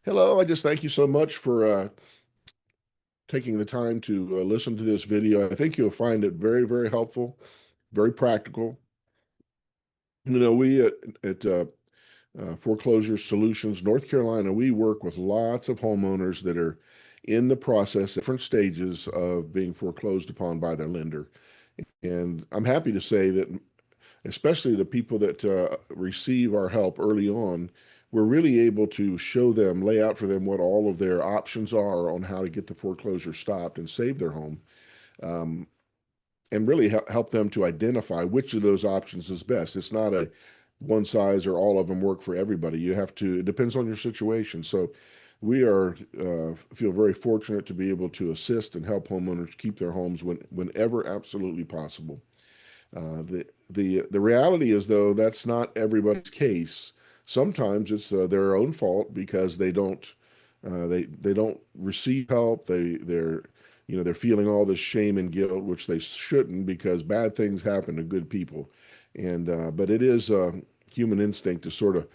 Hello, I just thank you so much for taking the time to listen to this video. I think you'll find it very, very helpful, very practical. We at Foreclosure Solutions, North Carolina, we work with lots of homeowners that are in the process, different stages of being foreclosed upon by their lender. And I'm happy to say that especially the people that receive our help early on, we're really able to show them, lay out for them what all of their options are on how to get the foreclosure stopped and save their home, um, and really help them to identify which of those options is best. It's not a one size or all of them work for everybody. You have to, it depends on your situation. So we are feel very fortunate to be able to assist and help homeowners keep their homes whenever absolutely possible. The reality is, though, that's not everybody's case. Sometimes it's their own fault because they don't receive help. They're feeling all this shame and guilt, which they shouldn't, because bad things happen to good people. And but it is human instinct to sort of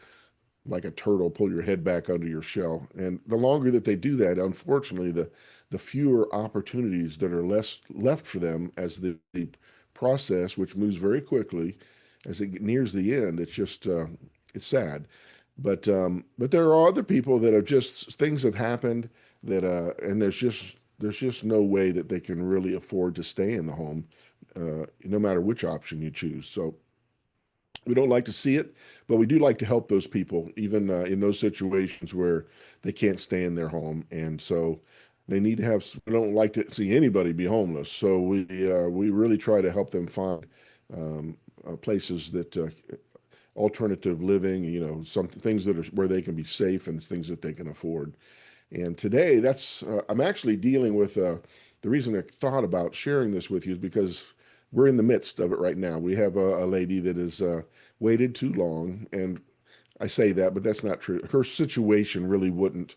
like a turtle, pull your head back under your shell. And the longer that they do that, unfortunately, the fewer opportunities that are less left for them as the process, which moves very quickly, as it nears the end. It's just it's sad. But there are other people that are just things have happened that and there's just no way that they can really afford to stay in the home, no matter which option you choose. So we don't like to see it, but we do like to help those people, even in those situations where they can't stay in their home, and so they need to have. We don't like to see anybody be homeless, so we really try to help them find places that alternative living, some things that are where they can be safe and things that they can afford. And today, that's I'm actually dealing with the reason I thought about sharing this with you is because we're in the midst of it right now. We have a lady that has waited too long, and I say that, but that's not true. Her situation really wouldn't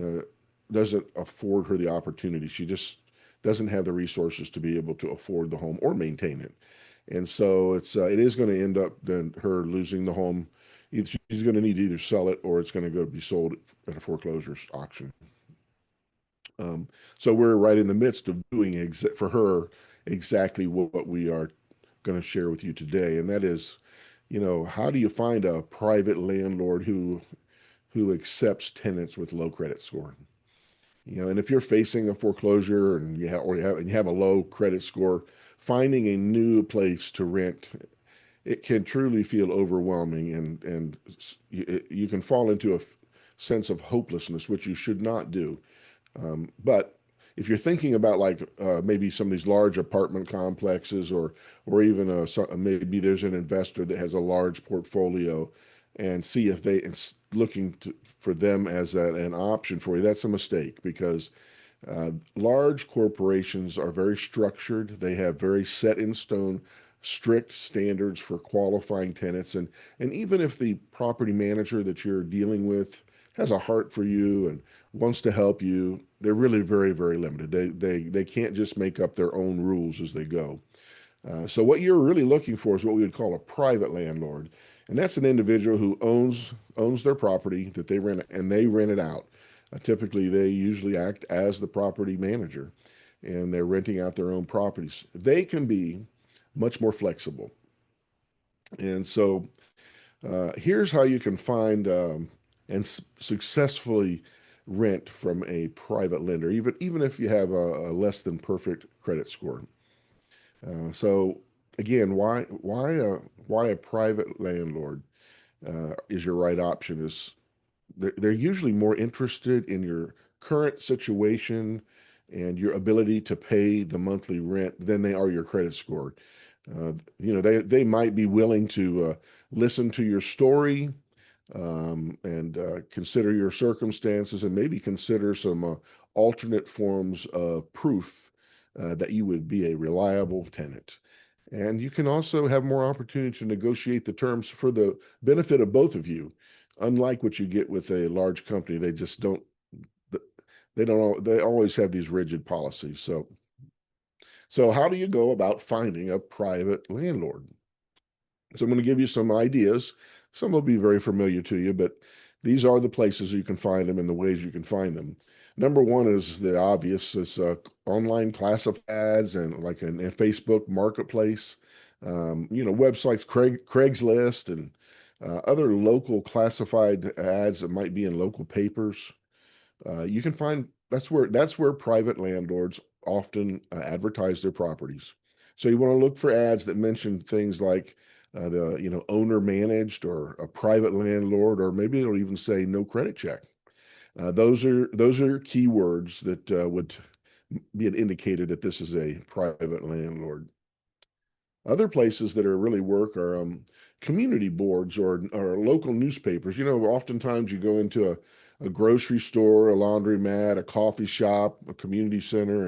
uh, doesn't afford her the opportunity. She just doesn't have the resources to be able to afford the home or maintain it. And so it is going to end up then her losing the home. She's going to need to either sell it or it's going to go be sold at a foreclosure auction. Um, so we're right in the midst of doing for her exactly what we are going to share with you today, and that is, how do you find a private landlord who accepts tenants with low credit score? And if you're facing a foreclosure and you have a low credit score, finding a new place to rent, it can truly feel overwhelming, and you can fall into a sense of hopelessness, which you should not do. But if you're thinking about like maybe some of these large apartment complexes, or even maybe there's an investor that has a large portfolio, and see if it's looking for them as an option for you, that's a mistake, because large corporations are very structured. They have very set in stone, strict standards for qualifying tenants. And even if the property manager that you're dealing with has a heart for you and wants to help you, they're really very, very limited. They can't just make up their own rules as they go. So what you're really looking for is what we would call a private landlord, and that's an individual who owns their property that they rent, and they rent it out. Typically, they usually act as the property manager, and they're renting out their own properties. They can be much more flexible, and so here's how you can find and successfully rent from a private lender, even if you have a less than perfect credit score. So again, why a private landlord is your right option is they're usually more interested in your current situation and your ability to pay the monthly rent than they are your credit score. They might be willing to listen to your story, and consider your circumstances, and maybe consider some alternate forms of proof that you would be a reliable tenant. And you can also have more opportunity to negotiate the terms for the benefit of both of you. Unlike what you get with a large company, they just don't, they always have these rigid policies. So how do you go about finding a private landlord? So I'm going to give you some ideas. Some will be very familiar to you, but These are the places you can find them and the ways you can find them. Number one is the obvious. It's online classified ads and like a Facebook marketplace. Websites, Craigslist, and other local classified ads that might be in local papers. You can find that's where private landlords often advertise their properties. So you want to look for ads that mention things like the owner managed or a private landlord, or maybe it'll even say no credit check. Those are keywords that would be an indicator that this is a private landlord. Other places that are really work are community boards or local newspapers. Oftentimes you go into a grocery store, a laundromat, a coffee shop, a community center,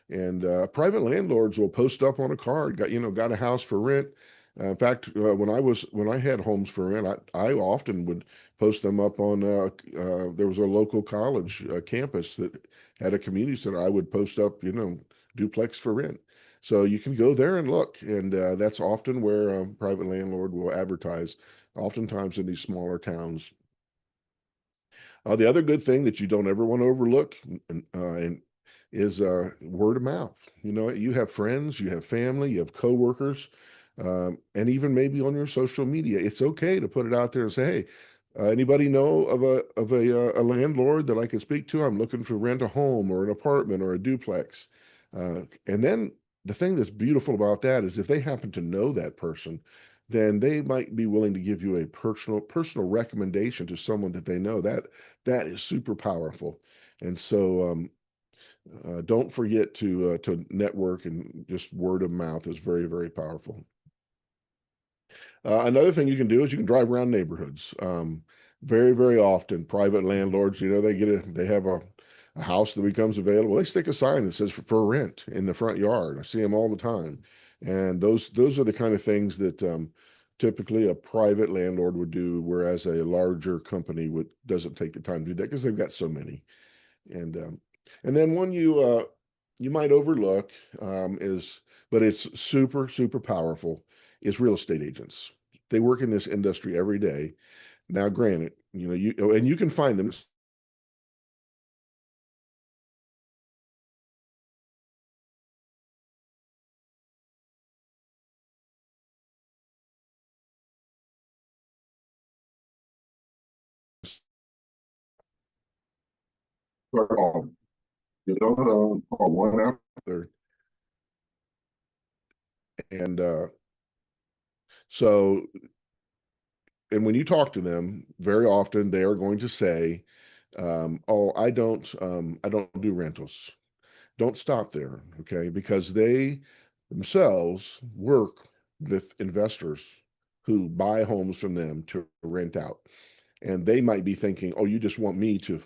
and private landlords will post up on a card, got a house for rent. In fact, when I had homes for rent, I often would post them up on. There was a local college campus that had a community center. I would post up, duplex for rent. So you can go there and look, and that's often where a private landlord will advertise, oftentimes in these smaller towns. The other good thing that you don't ever want to overlook and is word of mouth. You have friends, you have family, you have coworkers, and even maybe on your social media. It's okay to put it out there and say, "Hey, anybody know of a landlord that I can speak to? I'm looking to rent a home or an apartment or a duplex." And then the thing that's beautiful about that is if they happen to know that person, then they might be willing to give you a personal recommendation to someone that they know. That is super powerful. And so don't forget to network, and just word of mouth is very, very powerful. Another thing you can do is you can drive around neighborhoods. Very, very often, private landlords, they have a house that becomes available. They stick a sign that says for rent in the front yard. I see them all the time, and those are the kind of things that typically a private landlord would do, whereas a larger company would doesn't take the time to do that because they've got so many. And then one you might overlook but it's super, super powerful, is real estate agents. They work in this industry every day. Now, granted, you can find them call, call one out there. And so, and when you talk to them, very often they are going to say, "Oh, I don't do rentals." Don't stop there, okay? Because they themselves work with investors who buy homes from them to rent out, and they might be thinking, "Oh, you just want me to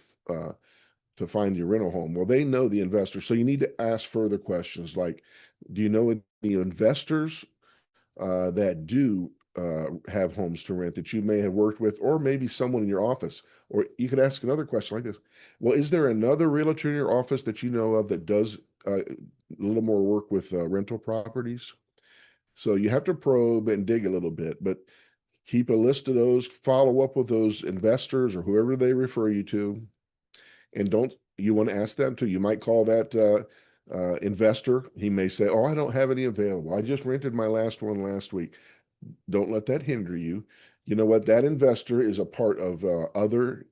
find your rental home." Well, they know the investor, so you need to ask further questions like, "Do you know any investors that do have homes to rent that you may have worked with, or maybe someone in your office?" Or you could ask another question like this: "Well, is there another realtor in your office that you know of that does a little more work with rental properties?" So you have to probe and dig a little bit, but keep a list of those, follow up with those investors or whoever they refer you to, and don't you want to ask them too. You might call that investor. He may say, "Oh, I don't have any available. I just rented my last one last week." Don't let that hinder you. You know what? That investor is a part of other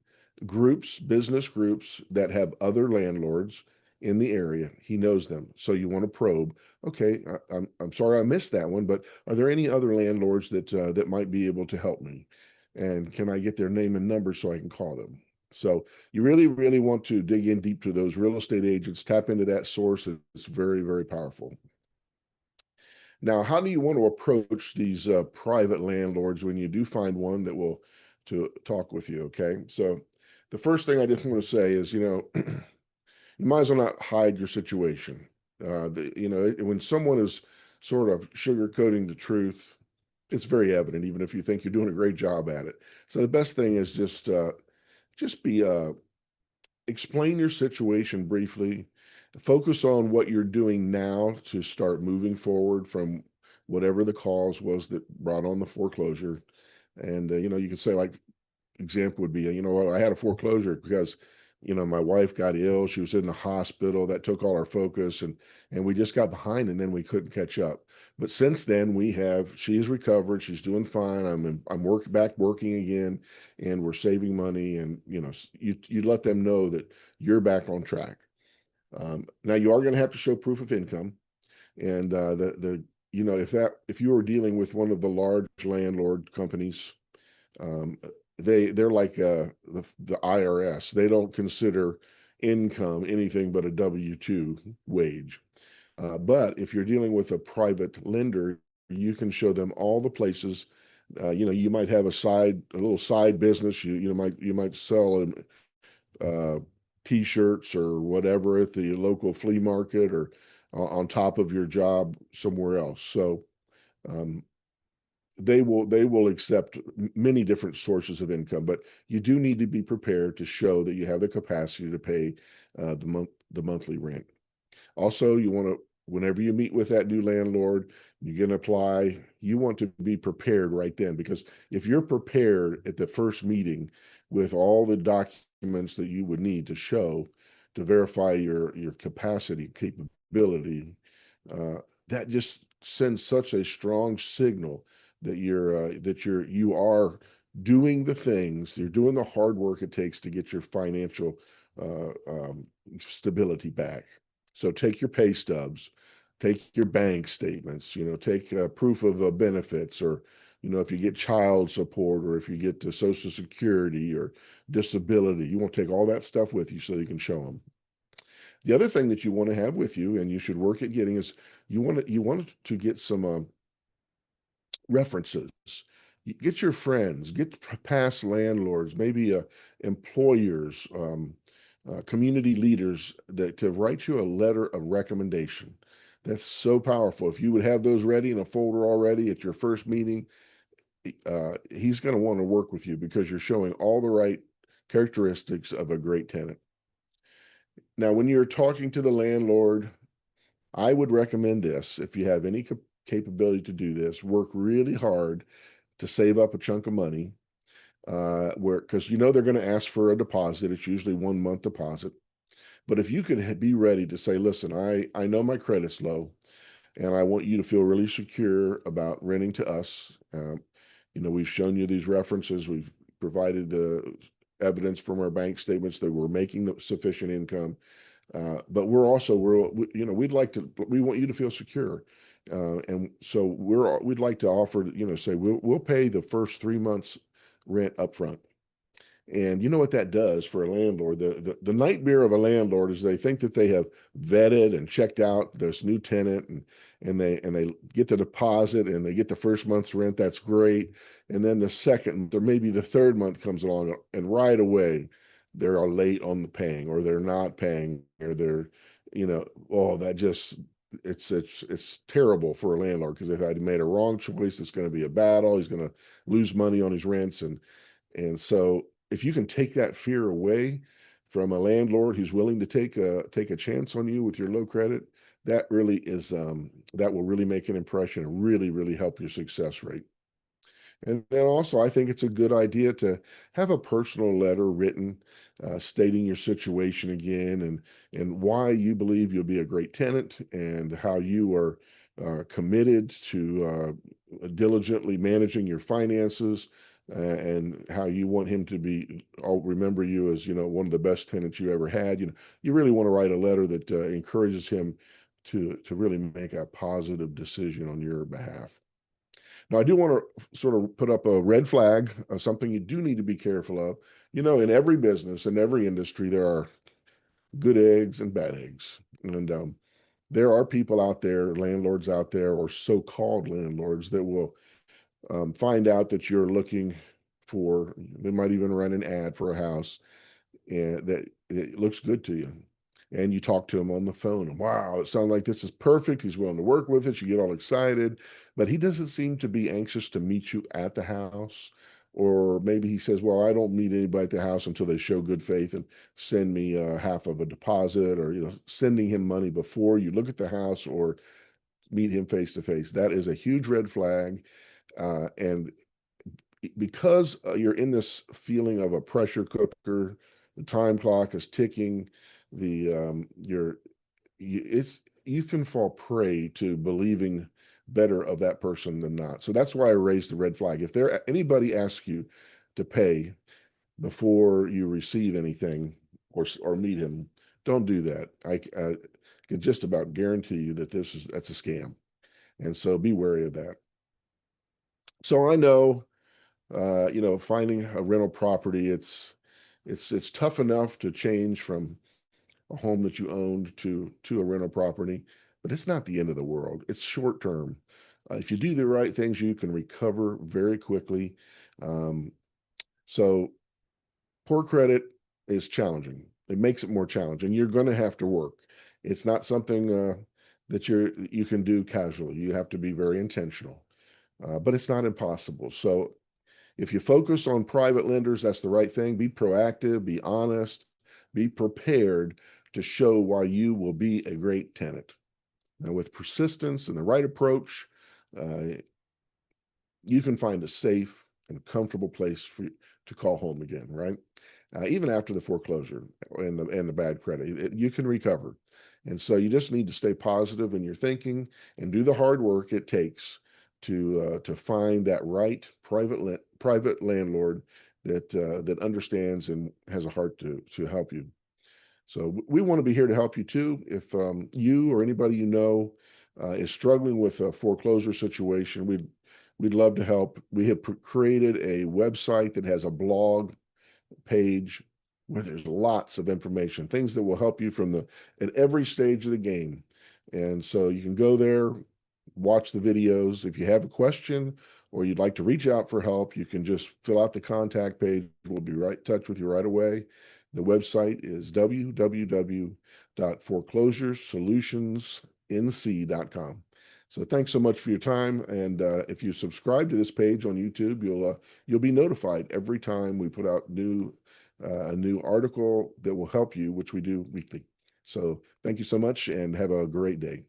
groups, business groups that have other landlords in the area. He knows them. So you want to probe. Okay, I'm sorry I missed that one, but are there any other landlords that might be able to help me? And can I get their name and number so I can call them? So you really, really want to dig in deep to those real estate agents, tap into that source. It's very, very powerful. Now, how do you want to approach these private landlords when you do find one that will to talk with you? Okay, so the first thing I just want to say is, you might as well not hide your situation. When someone is sort of sugarcoating the truth, it's very evident, even if you think you're doing a great job at it. So the best thing is just be explain your situation briefly. Focus on what you're doing now to start moving forward from whatever the cause was that brought on the foreclosure. And you can say like, example would be, I had a foreclosure because, my wife got ill. She was in the hospital. That took all our focus, and we just got behind, and then we couldn't catch up. But since then, she's recovered. She's doing fine. I'm back working again, and we're saving money. And you let them know that you're back on track. Now you are going to have to show proof of income, and if you are dealing with one of the large landlord companies, um, they're like the IRS. They don't consider income anything but a W-2 wage. But if you're dealing with a private lender, you can show them all the places. You might have a little side business. You might sell uh, T-shirts or whatever at the local flea market, or on top of your job somewhere else. So um, they will accept many different sources of income, but you do need to be prepared to show that you have the capacity to pay the monthly rent. Also, you want to, whenever you meet with that new landlord, you're going to apply, you want to be prepared right then, because if you're prepared at the first meeting with all the documents that you would need to show to verify your capacity, capability, uh, that just sends such a strong signal that you are doing the things, you're doing the hard work it takes to get your financial stability back. So take your pay stubs, take your bank statements, take proof of benefits, or if you get child support, or if you get to Social Security or disability, you want to take all that stuff with you so you can show them. The other thing that you want to have with you, and you should work at getting, is you want to get some references. Get your friends, get past landlords, maybe employers, community leaders, that to write you a letter of recommendation. That's so powerful. If you would have those ready in a folder already at your first meeting, he's going to want to work with you because you're showing all the right characteristics of a great tenant. Now, when you're talking to the landlord, I would recommend this. If you have any capability to do this, work really hard to save up a chunk of money, because they're going to ask for a deposit. It's usually 1 month deposit. But if you could be ready to say, listen, I know my credit's low, and I want you to feel really secure about renting to us. We've shown you these references. We've provided the evidence from our bank statements that we're making the sufficient income. But we want you to feel secure. And so we'd like to offer, say we'll pay the first 3 months rent upfront. And you know what that does for a landlord? The nightmare of a landlord is they think that they have vetted and checked out this new tenant, and they get the deposit and they get the first month's rent. That's great. And then the second, or maybe the third month comes along, and right away they're late on the paying, or they're not paying, or oh, that just it's terrible for a landlord, because if he made a wrong choice, it's going to be a battle. He's going to lose money on his rents, and so if you can take that fear away from a landlord who's willing to take a chance on you with your low credit, that really is that will really make an impression and really, really help your success rate. And then also, I think it's a good idea to have a personal letter written, stating your situation again, and why you believe you'll be a great tenant, and how you are committed to diligently managing your finances, and how you want him to be. I'll remember you as one of the best tenants you ever had. You really want to write a letter that encourages him to really make a positive decision on your behalf. Now, I do want to sort of put up a red flag, something you do need to be careful of. In every business, in every industry, there are good eggs and bad eggs. And there are people out there, landlords out there, or so-called landlords, that will find out that you're looking for, they might even run an ad for a house, and that it looks good to you. And you talk to him on the phone, and wow, it sounds like this is perfect. He's willing to work with it. You get all excited, but he doesn't seem to be anxious to meet you at the house. Or maybe he says, well, I don't meet anybody at the house until they show good faith and send me half of a deposit, or, sending him money before you look at the house or meet him face to face. That is a huge red flag. And because you're in this feeling of a pressure cooker, the time clock is ticking, the it's you can fall prey to believing better of that person than not. So that's why I raised the red flag. If anybody asks you to pay before you receive anything or meet him, don't do that. I can just about guarantee you that that's a scam, and so be wary of that. So I know, finding a rental property, it's tough enough to change from a home that you owned to a rental property, but it's not the end of the world. It's short term. If you do the right things, you can recover very quickly. Um, so poor credit is challenging. It makes it more challenging. You're going to have to work. It's not something that you can do casually. You have to be very intentional, but it's not impossible. So if you focus on private lenders, that's the right thing. Be proactive, be honest, be prepared to show why you will be a great tenant. Now, with persistence and the right approach, uh, you can find a safe and comfortable place for you to call home again, right? Even after the foreclosure and the bad credit, you can recover. And so you just need to stay positive in your thinking and do the hard work it takes to find that right private landlord that understands and has a heart to help you. So we want to be here to help you too. If you or anybody you know is struggling with a foreclosure situation, we'd love to help. We have created a website that has a blog page where there's lots of information, things that will help you at every stage of the game. And so you can go there, watch the videos. If you have a question or you'd like to reach out for help, you can just fill out the contact page. We'll be right in touch with you right away. The website is www.foreclosuresolutionsnc.com. So thanks so much for your time. And if you subscribe to this page on YouTube, you'll be notified every time we put out a new article that will help you, which we do weekly. So thank you so much and have a great day.